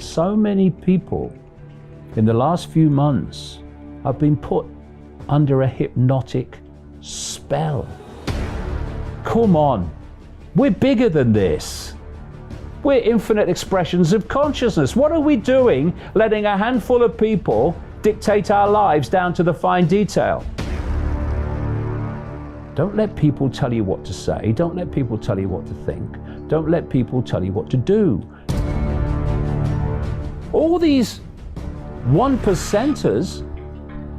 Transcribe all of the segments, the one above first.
So many people in the last few months have been put under a hypnotic spell. Come on, we're bigger than this. We're infinite expressions of consciousness. What are we doing letting a handful of people dictate our lives down to the fine detail? Don't let people tell you what to say. Don't let people tell you what to think. Don't let people tell you what to do. All these 1%ers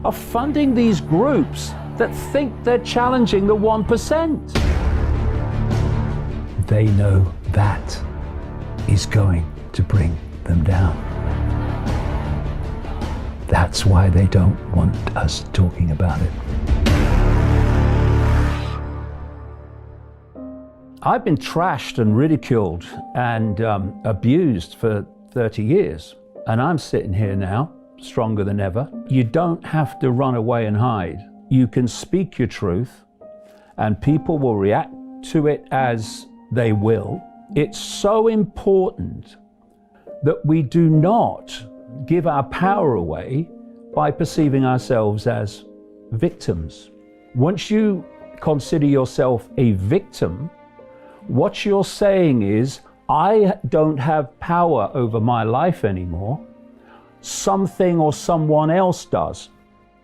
are funding these groups that think they're challenging the 1%. They know that is going to bring them down. That's why they don't want us talking about it. I've been trashed and ridiculed and abused for 30 years. And I'm sitting here now, stronger than ever. You don't have to run away and hide. You can speak your truth and people will react to it as they will. It's so important that we do not give our power away by perceiving ourselves as victims. Once you consider yourself a victim, what you're saying is, I don't have power over my life anymore. Something or someone else does.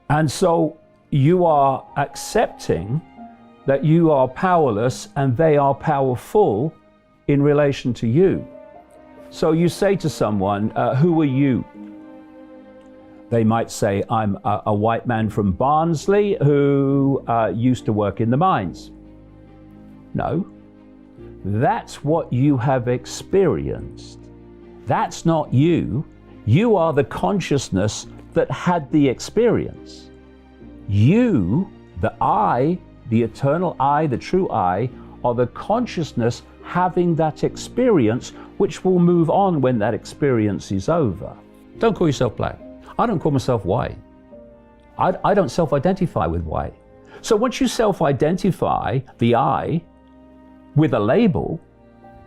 And so you are accepting that you are powerless and they are powerful in relation to you. So you say to someone, who are you? They might say, I'm a white man from Barnsley who used to work in the mines. No, that's what you have experienced. That's not you. You are the consciousness that had the experience. You, the I, the eternal I, the true I, are the consciousness having that experience, which will move on when that experience is over. Don't call yourself black. I don't call myself white. I don't self-identify with white. So once you self-identify the I with a label,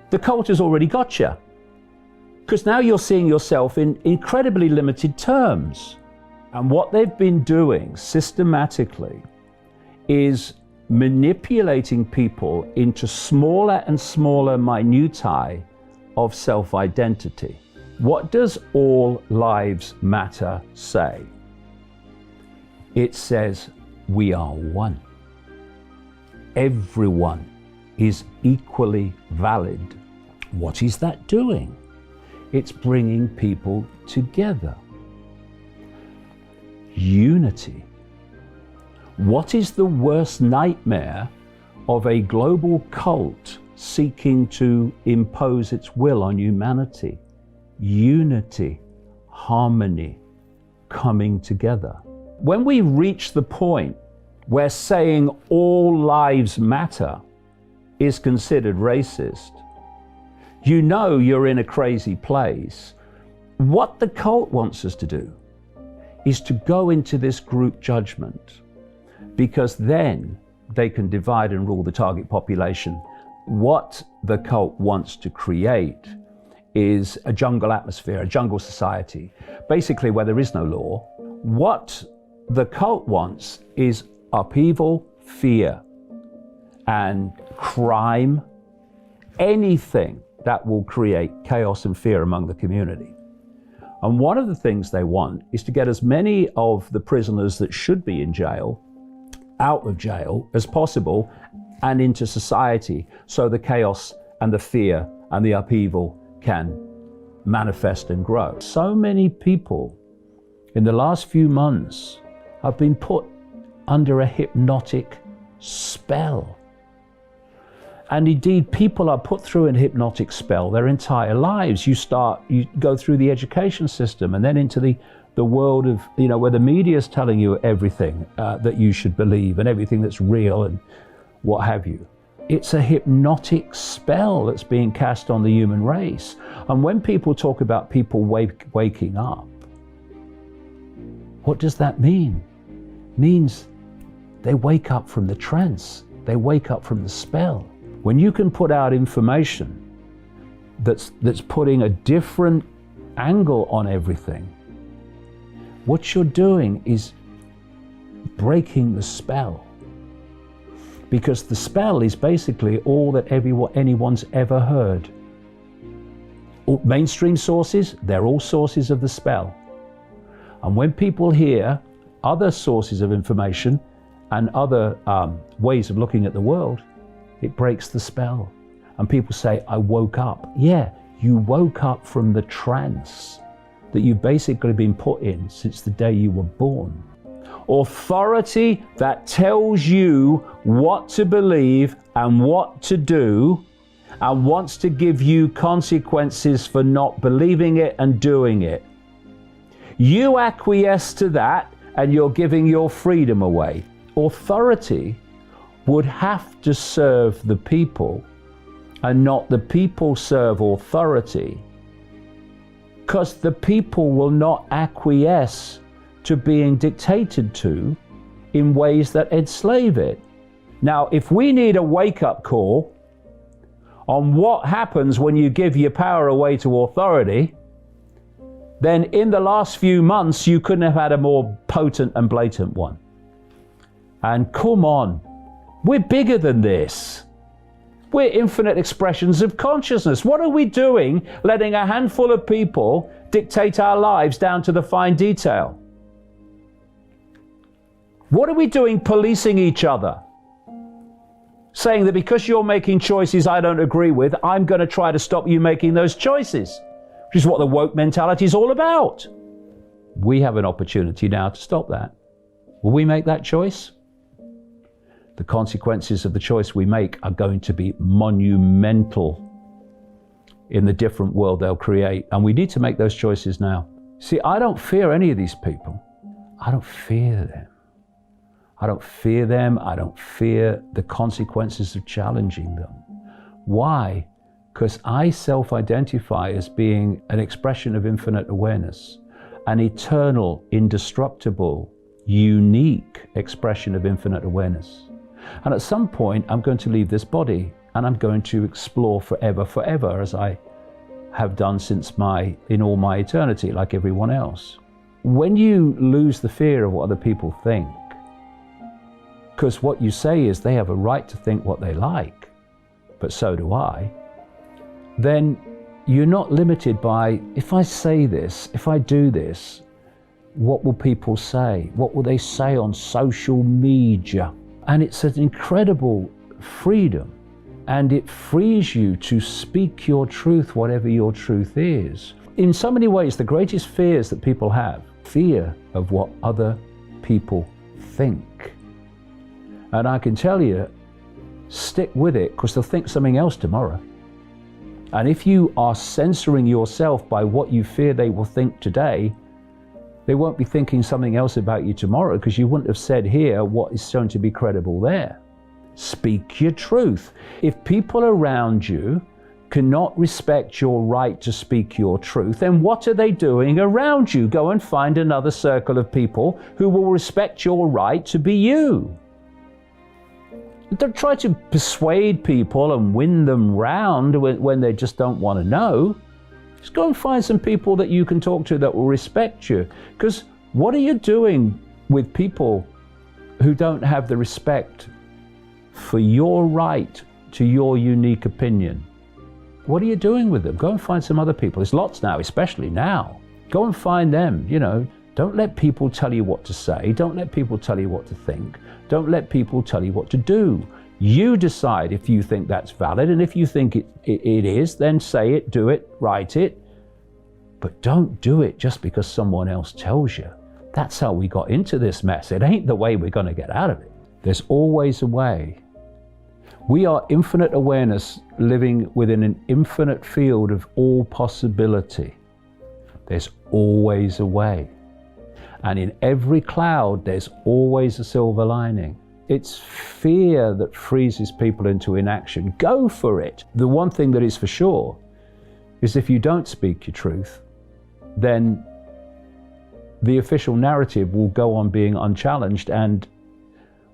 the cult has already got you. Because now you're seeing yourself in incredibly limited terms. And what they've been doing systematically is manipulating people into smaller and smaller minutiae of self-identity. What does all lives matter say? It says we are one. Everyone is equally valid. What is that doing? It's bringing people together. Unity. What is the worst nightmare of a global cult seeking to impose its will on humanity? Unity, harmony, coming together. When we reach the point where saying all lives matter is considered racist, you know you're in a crazy place. What the cult wants us to do is to go into this group judgment, because then they can divide and rule the target population. What the cult wants to create is a jungle atmosphere, a jungle society, basically where there is no law. What the cult wants is upheaval, fear, and crime, anything that will create chaos and fear among the community. And one of the things they want is to get as many of the prisoners that should be in jail out of jail as possible and into society, so the chaos and the fear and the upheaval can manifest and grow. So many people in the last few months have been put under a hypnotic spell. And indeed, people are put through a hypnotic spell their entire lives. You go through the education system and then into the world of, where the media is telling you everything that you should believe and everything that's real and what have you. It's a hypnotic spell that's being cast on the human race. And when people talk about people waking up, what does that mean? It means they wake up from the trance. They wake up from the spell. When you can put out information that's putting a different angle on everything, what you're doing is breaking the spell. Because the spell is basically all that anyone's ever heard. All mainstream sources, they're all sources of the spell. And when people hear other sources of information and other ways of looking at the world, it breaks the spell. And people say, I woke up. Yeah, you woke up from the trance that you've basically been put in since the day you were born. Authority that tells you what to believe and what to do and wants to give you consequences for not believing it and doing it. You acquiesce to that and you're giving your freedom away. Authority would have to serve the people and not the people serve authority, because the people will not acquiesce to being dictated to in ways that enslave it. Now, if we need a wake-up call on what happens when you give your power away to authority, then in the last few months you couldn't have had a more potent and blatant one. And come on, we're bigger than this. We're infinite expressions of consciousness. What are we doing letting a handful of people dictate our lives down to the fine detail? What are we doing policing each other? Saying that because you're making choices I don't agree with, I'm going to try to stop you making those choices, which is what the woke mentality is all about. We have an opportunity now to stop that. Will we make that choice? The consequences of the choice we make are going to be monumental in the different world they'll create. And we need to make those choices now. See, I don't fear any of these people. I don't fear them. I don't fear them. I don't fear the consequences of challenging them. Why? Because I self-identify as being an expression of infinite awareness, an eternal, indestructible, unique expression of infinite awareness. And at some point, I'm going to leave this body and I'm going to explore forever, as I have done in all my eternity, like everyone else. When you lose the fear of what other people think, because what you say is they have a right to think what they like, but so do I, then you're not limited by, if I say this, if I do this, what will people say? What will they say on social media? And it's an incredible freedom, and it frees you to speak your truth, whatever your truth is. In so many ways, the greatest fears that people have, fear of what other people think. And I can tell you, stick with it, because they'll think something else tomorrow. And if you are censoring yourself by what you fear they will think today, they won't be thinking something else about you tomorrow, because you wouldn't have said here what is shown to be credible there. Speak your truth. If people around you cannot respect your right to speak your truth, then what are they doing around you? Go and find another circle of people who will respect your right to be you. Don't try to persuade people and win them round when they just don't want to know. Just go and find some people that you can talk to that will respect you. Because what are you doing with people who don't have the respect for your right to your unique opinion? What are you doing with them? Go and find some other people. There's lots now, especially now. Go and find them, Don't let people tell you what to say. Don't let people tell you what to think. Don't let people tell you what to do. You decide if you think that's valid, and if you think it is, then say it, do it, write it. But don't do it just because someone else tells you. That's how we got into this mess. It ain't the way we're going to get out of it. There's always a way. We are infinite awareness living within an infinite field of all possibility. There's always a way. And in every cloud, there's always a silver lining. It's fear that freezes people into inaction. Go for it. The one thing that is for sure is if you don't speak your truth, then the official narrative will go on being unchallenged and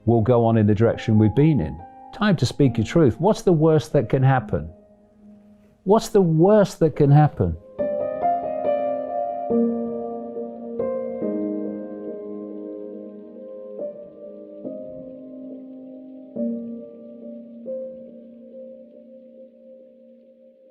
will go on in the direction we've been in. Time to speak your truth. What's the worst that can happen? What's the worst that can happen?